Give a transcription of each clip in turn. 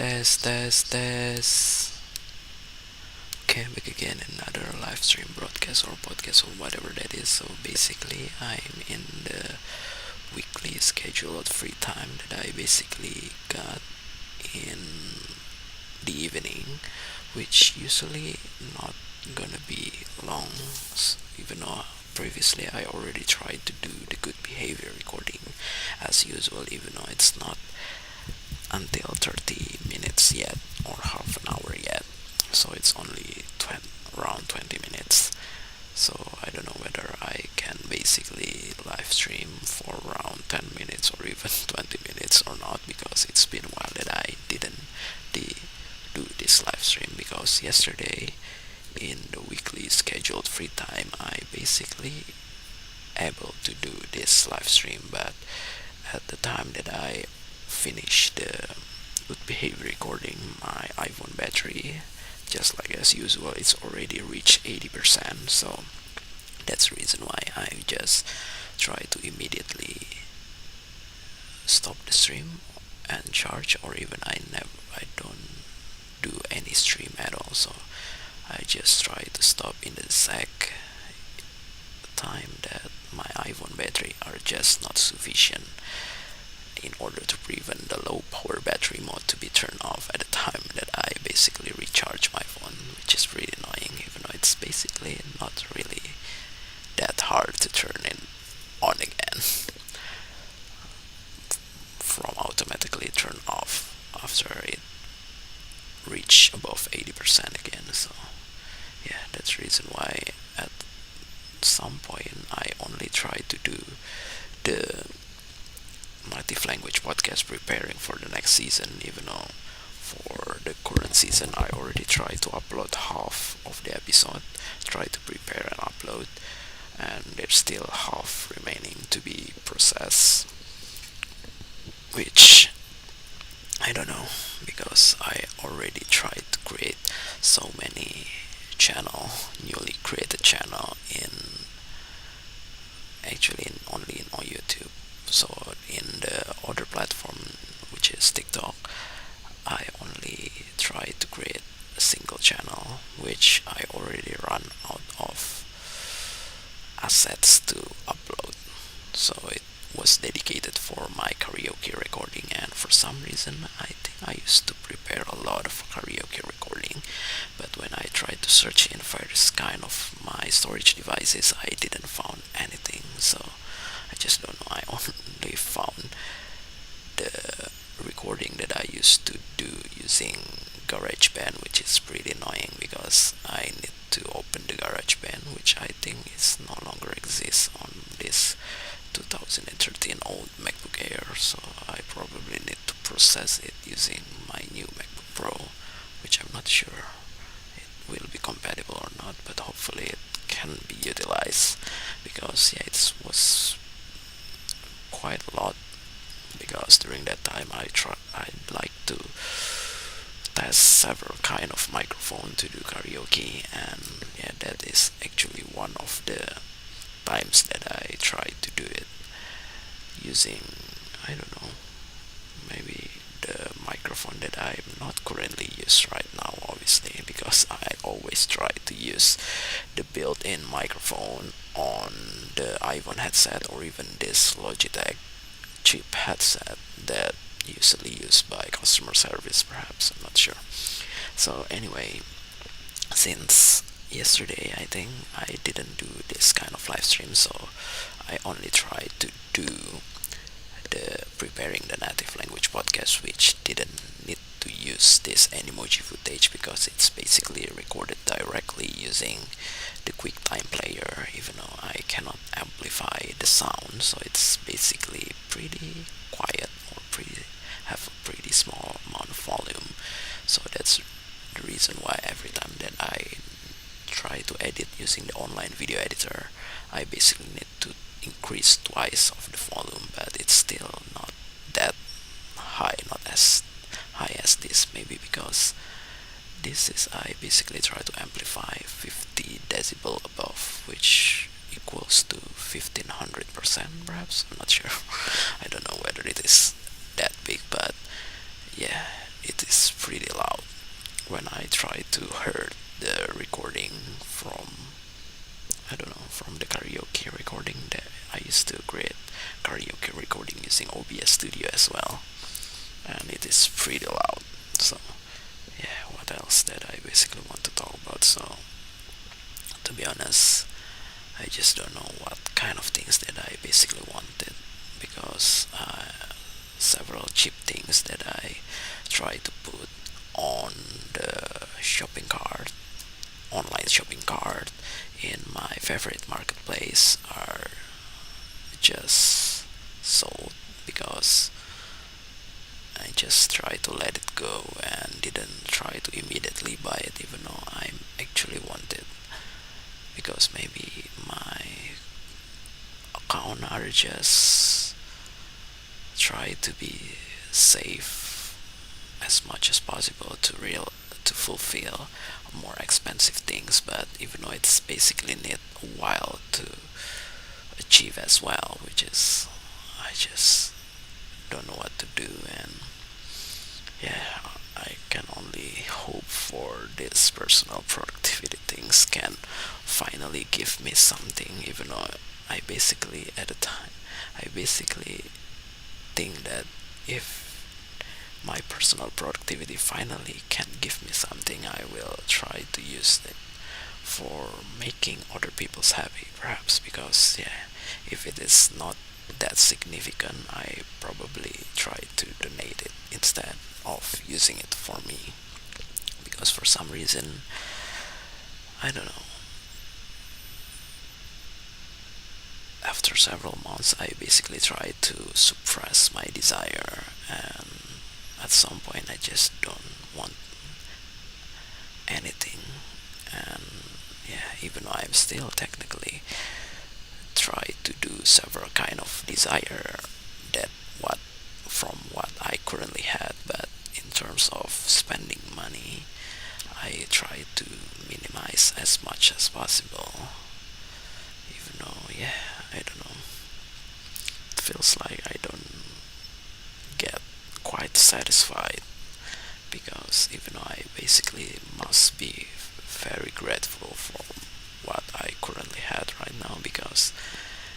Test, test, test. Okay, back again another live stream broadcast or podcast or whatever that is. So basically, I'm in the weekly scheduled free time that I basically got in the evening, which usually not gonna be long, even though previously I already tried to do the good behavior recording as usual, even though it's not until 30 minutes yet or half an hour yet, so it's only around 20 minutes. So I don't know whether I can basically live stream for around 10 minutes or even 20 minutes or not, because it's been a while that I didn't do this live stream, because yesterday in the weekly scheduled free time I basically able to do this live stream, but at the time that I finished the good behavior recording, my iPhone battery, just like as usual, it's already reached 80%. So that's the reason why I just try to immediately stop the stream and charge, or even I don't do any stream at all. So I just try to stop in the exact time that my iPhone battery are just not sufficient in order to prevent the low power battery mode to be turned off at the time that I basically recharge my phone, which is pretty annoying, even though it's basically not really that hard to turn it on again from automatically turn off after it reach above 80% again. So yeah, that's the reason why at some point I only try to do the native language podcast preparing for the next season, even though for the current season I already tried to upload half of the episode, try to prepare and upload, and there's still half remaining to be processed, which I don't know, because I already tried to create so many newly created channel in actually only in on YouTube. So in the other platform, which is TikTok, I only try to create a single channel, which I already run out of assets to upload. So it was dedicated for my karaoke recording, and for some reason I think I used to prepare a lot of karaoke recording, but when I tried to search in various kind of my storage devices, I didn't found anything. So I just don't know, I only found the recording that I used to do using GarageBand, which is pretty annoying because I need to open the GarageBand, which I think is no longer exists on this 2013 old MacBook Air. So I probably need to process it using my new MacBook Pro, which I'm not sure it will be compatible or not, but hopefully it can be utilized, because yeah, it was quite a lot, because during that time I'd like to test several kind of microphone to do karaoke, and yeah, that is actually one of the times that I tried to do it using, I don't know, maybe the microphone that I'm not currently use right now, obviously, because I always try to use the built-in microphone on the iPhone headset, or even this Logitech cheap headset that usually used by customer service, perhaps, I'm not sure. So anyway, since yesterday I think I didn't do this kind of live stream, so I only tried to do the preparing the native language podcast, which didn't need to use this Animoji footage, because it's basically recorded directly using the QuickTime player, even though I cannot amplify the sound, so it's basically pretty quiet, or pretty have a pretty small amount of volume. So that's the reason why every time that I try to edit using the online video editor, I basically need to increase twice of the volume, but it's still not that high, not as high as this, maybe because this is, I basically try to amplify 50 decibel above, which equals to 1500%, perhaps, I'm not sure. I don't know whether it is that big, but yeah, it is when I try to hear the recording from, I don't know, from the karaoke recording that I used to create karaoke recording using OBS Studio as well, and it is pretty loud. So yeah, what else that I basically want to talk about? So to be honest, I just don't know what kind of things that I basically wanted, because several cheap things that I try to put on the shopping cart, online shopping cart in my favorite marketplace are just sold, because I just try to let it go and didn't try to immediately buy it, even though I actually wanted, because maybe my account are just try to be safe as much as possible to fulfill more expensive things, but even though it's basically need a while to achieve as well, which is I just don't know what to do. And yeah, I can only hope for this personal productivity things can finally give me something, even though I basically at the time I basically think that if my personal productivity finally can give me something, I will try to use it for making other people's happy, perhaps, because yeah, if it is not that significant, I probably try to donate it instead of using it for me, because for some reason, I don't know, after several months I basically tried to suppress my desire, and at some point I just don't want anything. And yeah, even though I'm still technically try to do several kind of desire that what from what I currently had, but in terms of spending money, I try to minimize as much as possible, even though yeah, I don't know, it feels like I don't get quite satisfied, because even though I basically must be very grateful for what I currently had right now, because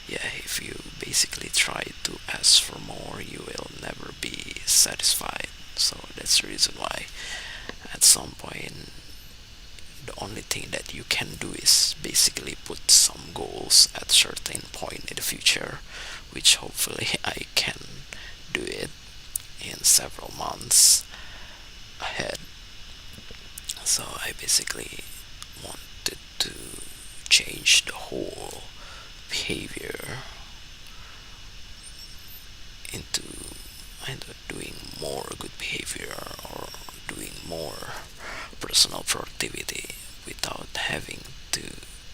yeah, if you basically try to ask for more, you will never be satisfied. So that's the reason why at some point the only thing that you can do is basically put some goals at certain point in the future, which hopefully I can do it in several months ahead. So I basically wanted to change the whole behavior into either doing more good behavior or doing more personal productivity without having to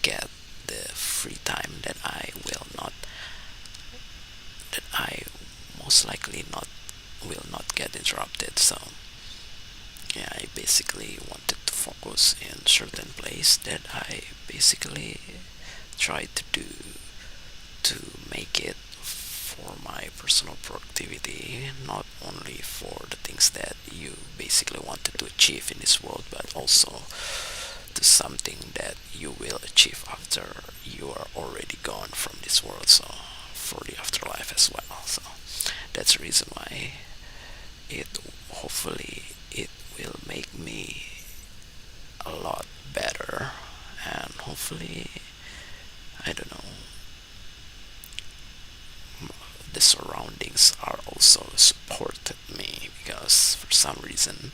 get the free time that I most likely not will not get interrupted. So yeah, I basically wanted to focus in certain place that I basically tried to do to make it for my personal productivity, not only for the things that you basically wanted to achieve in this world, but also to something that you will achieve after you are already gone from this world, so for the afterlife as well. So that's the reason why it hopefully it will make me a lot better, and hopefully, I don't know, the surroundings are also supported me, because for some reason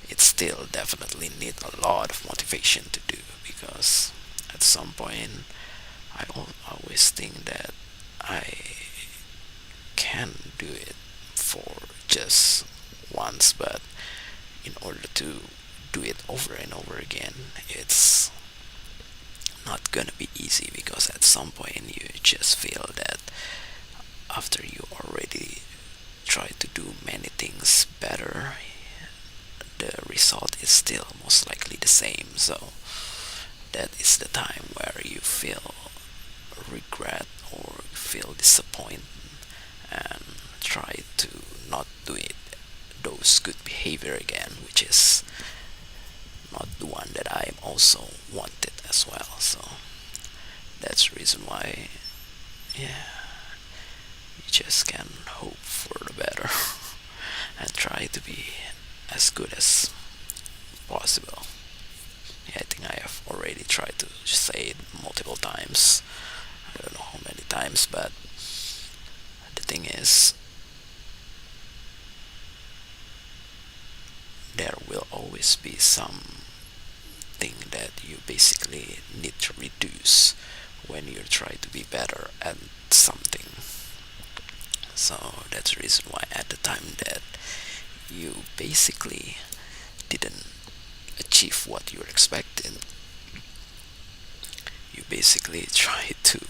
it still definitely need a lot of motivation to do, because at some point always think that I can do it for just once, but in order to do it over and over again, it's not gonna be easy, because at some point you just feel that after you already try to do many things better, the result is still most likely the same. So that is the time where you feel regret or feel disappointed and try to not do it those good behavior again, which is not the one that I also wanted as well. So that's the reason why, yeah, you just can hope for the better and try to be as good as possible. Yeah, I think I have already tried to say it multiple times. I don't know how many times, but the thing is, there will always be something that you basically need to reduce when you try to be better at something. So that's the reason why at the time that you basically didn't achieve what you were expecting, you basically try to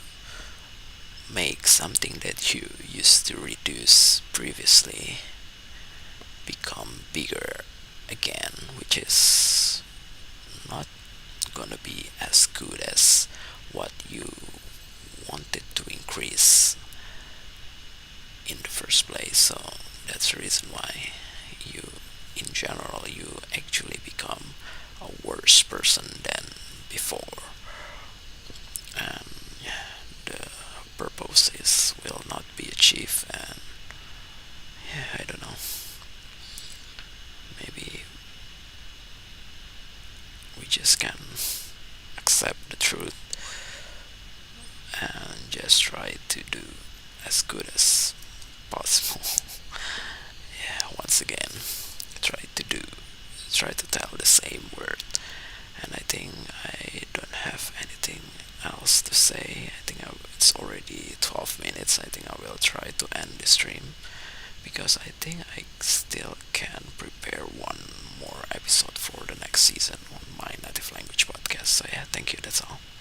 make something that you used to reduce previously become bigger again, which is not gonna be as good as what you wanted to increase in the first place. So that's the reason why you, in general, you actually become a worse person than before. And yeah, the purpose is will not be achieved, and yeah, I don't know, maybe we just can accept the truth and just try to do as good as possible. Yeah, once again, try to tell the same word, and I think I don't have anything else to say. I think it's already 12 minutes. I think I will try to end the stream because I think I still can prepare one more episode for the next season on my native language podcast. So yeah, thank you. That's all.